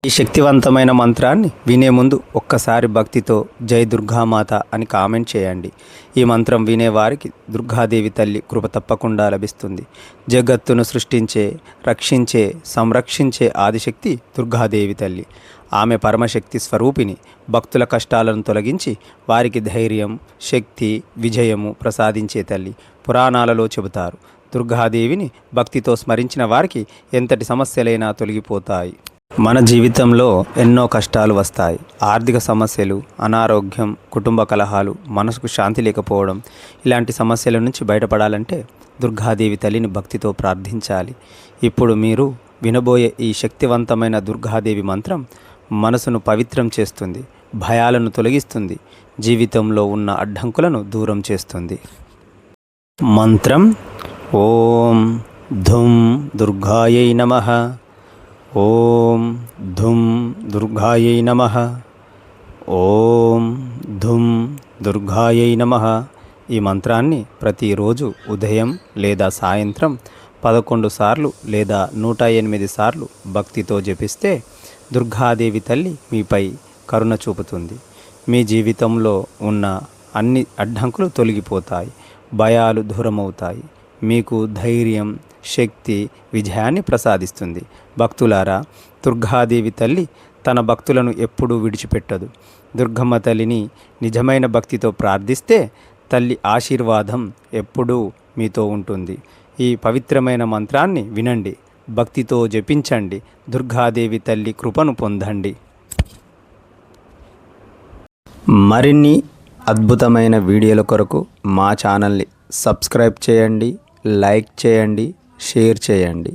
ఈ శక్తివంతమైన మంత్రాన్ని వినే ముందు ఒక్కసారి భక్తితో జై దుర్గామాత అని కామెంట్ చేయండి. ఈ మంత్రం వినే వారికి దుర్గాదేవి తల్లి కృప తప్పకుండా లభిస్తుంది. జగత్తును సృష్టించే, రక్షించే, సంరక్షించే ఆదిశక్తి దుర్గాదేవి తల్లి. ఆమె పరమశక్తి స్వరూపిణి. భక్తుల కష్టాలను తొలగించి వారికి ధైర్యం, శక్తి, విజయము ప్రసాదించే తల్లి. పురాణాలలో చెబుతారు, దుర్గాదేవిని భక్తితో స్మరించిన వారికి ఎంతటి సమస్యలైనా తొలగిపోతాయి. మన జీవితంలో ఎన్నో కష్టాలు వస్తాయి. ఆర్థిక సమస్యలు, అనారోగ్యం, కుటుంబ కలహాలు, మనసుకు శాంతి లేకపోవడం, ఇలాంటి సమస్యల నుంచి బయటపడాలంటే దుర్గాదేవి తల్లిని భక్తితో ప్రార్థించాలి. ఇప్పుడు మీరు వినబోయే ఈ శక్తివంతమైన దుర్గాదేవి మంత్రం మనసును పవిత్రం చేస్తుంది, భయాలను తొలగిస్తుంది, జీవితంలో ఉన్న అడ్డంకులను దూరం చేస్తుంది. మంత్రం ఓం ధుం దుర్గాయై నమః. ఓం ధుం దుర్గాయై నమః. ఓం ధుం దుర్గాయై నమః. ఈ మంత్రాన్ని ప్రతిరోజు ఉదయం లేదా సాయంత్రం 11 సార్లు లేదా 108 సార్లు భక్తితో జపిస్తే దుర్గాదేవి తల్లి మీపై కరుణ చూపుతుంది. మీ జీవితంలో ఉన్న అన్ని అడ్డంకులు తొలగిపోతాయి, భయాలు దూరమవుతాయి, మీకు ధైర్యం, శక్తి, విజయాన్ని ప్రసాదిస్తుంది. భక్తులారా, దుర్గాదేవి తల్లి తన భక్తులను ఎప్పుడూ విడిచిపెట్టదు. దుర్గమ్మ తల్లిని నిజమైన భక్తితో ప్రార్థిస్తే తల్లి ఆశీర్వాదం ఎప్పుడూ మీతో ఉంటుంది. ఈ పవిత్రమైన మంత్రాన్ని వినండి, భక్తితో జపించండి, దుర్గాదేవి తల్లి కృపను పొందండి. మరిన్ని అద్భుతమైన వీడియోల కొరకు మా ఛానల్ని సబ్స్క్రైబ్ చేయండి, లైక్ చేయండి, షేర్ చేయండి.